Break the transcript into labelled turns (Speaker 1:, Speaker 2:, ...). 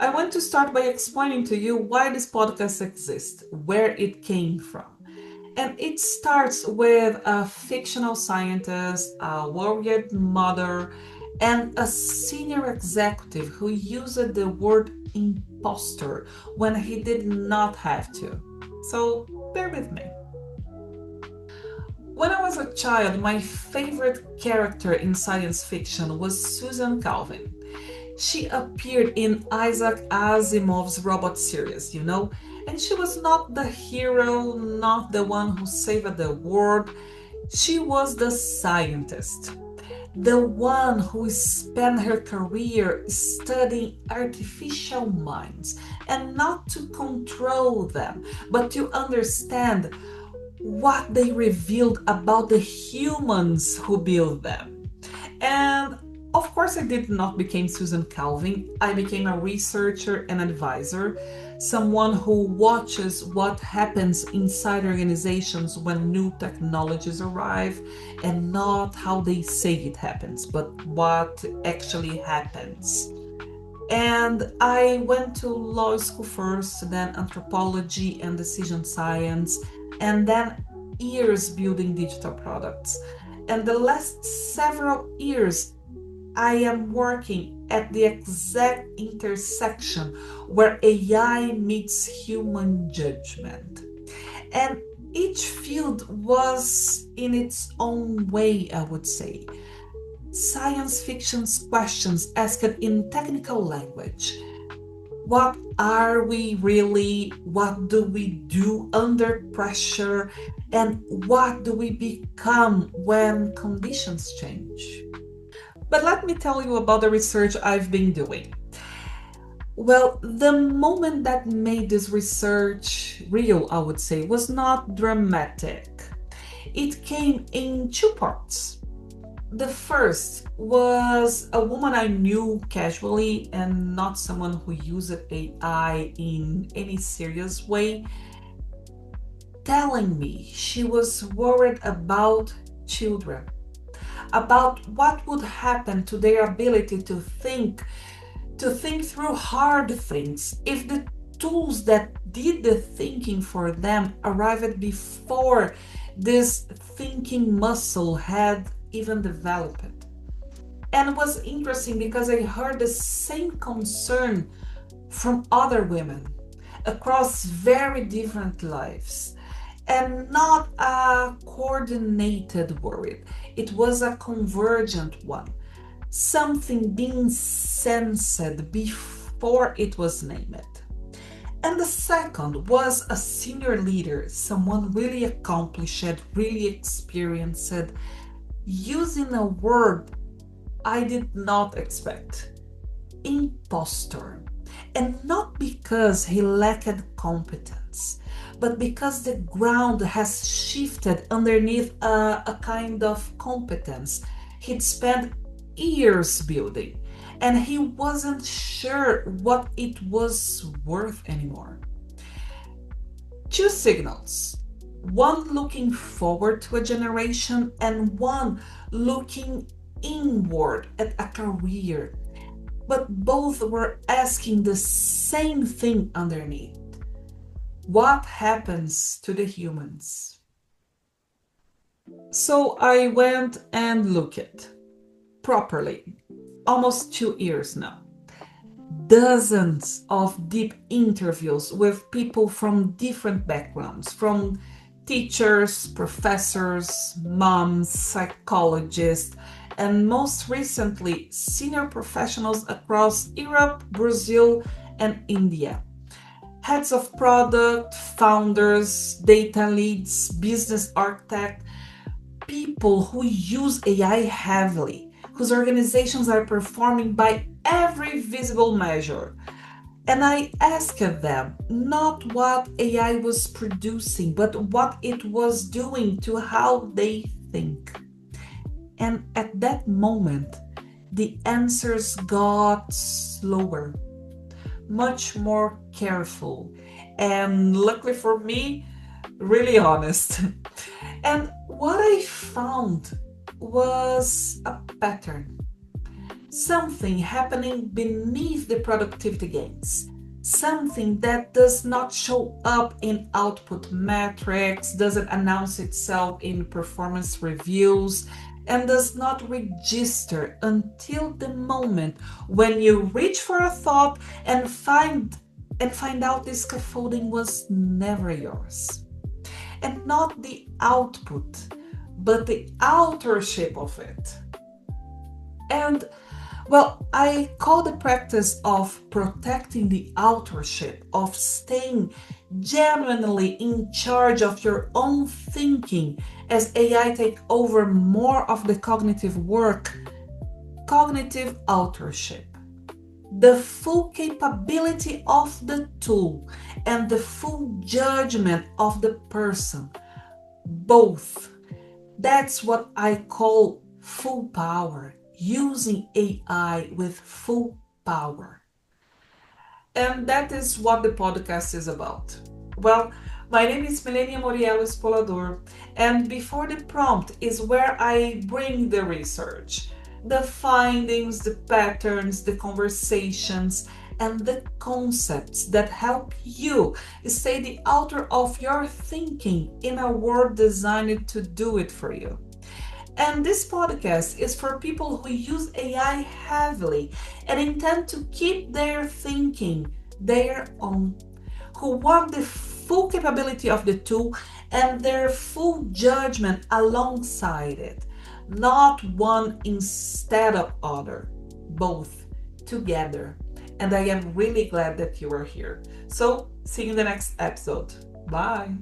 Speaker 1: I want to start by explaining to you why this podcast exists, where it came from. And it starts with a fictional scientist, a worried mother, and a senior executive who used the word imposter when he did not have to. So bear with me. When I was a child, my favorite character in science fiction was Susan Calvin. She appeared in Isaac Asimov's robot series, and she was not the hero, not the one who saved the world. She was the scientist, the one who spent her career studying artificial minds, and not to control them, but to understand what they revealed about the humans who built them. And of course, I did not become Susan Calvin. I became a researcher and advisor, someone who watches what happens inside organizations when new technologies arrive, and not how they say it happens, but what actually happens. And I went to law school first, then anthropology and decision science, and then years building digital products. And the last several years, I am working at the exact intersection where AI meets human judgment. And each field was in its own way, I would say. Science fiction's questions asked in technical language. What are we really? What do we do under pressure? And what do we become when conditions change? But let me tell you about the research I've been doing. Well, the moment that made this research real, I would say, was not dramatic. It came in two parts. The first was a woman I knew casually and not someone who used AI in any serious way, telling me she was worried about children, about what would happen to their ability to think through hard things if the tools that did the thinking for them arrived before this thinking muscle had even developed. And it was interesting because I heard the same concern from other women across very different lives, and not a coordinated worry. It was a convergent one, something being sensed before it was named. And the second was a senior leader, someone really accomplished, really experienced, using a word I did not expect: imposter. And not because he lacked competence, but because the ground has shifted underneath a kind of competence he'd spent years building, and he wasn't sure what it was worth anymore. Two signals: one looking forward to a generation, and one looking inward at a career. But both were asking the same thing underneath: what happens to the humans? So I went and looked properly, almost 2 years now. Dozens of deep interviews with people from different backgrounds, from teachers, professors, moms, psychologists, and most recently, senior professionals across Europe, Brazil, and India. Heads of product, founders, data leads, business architects, people who use AI heavily, whose organizations are performing by every visible measure. And I asked them not what AI was producing, but what it was doing to how they think. And at that moment, the answers got slower, much more careful, and luckily for me, really honest. And what I found was a pattern. something happening beneath the productivity gains, something that does not show up in output metrics, doesn't announce itself in performance reviews, and does not register until the moment when you reach for a thought and find out the scaffolding was never yours. And not the output, but the authorship of it. And well, I call the practice of protecting the authorship, of staying genuinely in charge of your own thinking as AI take over more of the cognitive work, cognitive authorship. The full capability of the tool and the full judgment of the person, both. That's what I call full power, using AI with full power. And that is what the podcast is about. Well, my name is Milene Amoriello, and before the prompt is where I bring the research, the findings, the patterns, the conversations, and the concepts that help you stay the author of your thinking in a world designed to do it for you. And this podcast is for people who use AI heavily and intend to keep their thinking their own, who want the full capability of the tool and their full judgment alongside it, not one instead of other, both together. And I am really glad that you are here. So, see you in the next episode. Bye.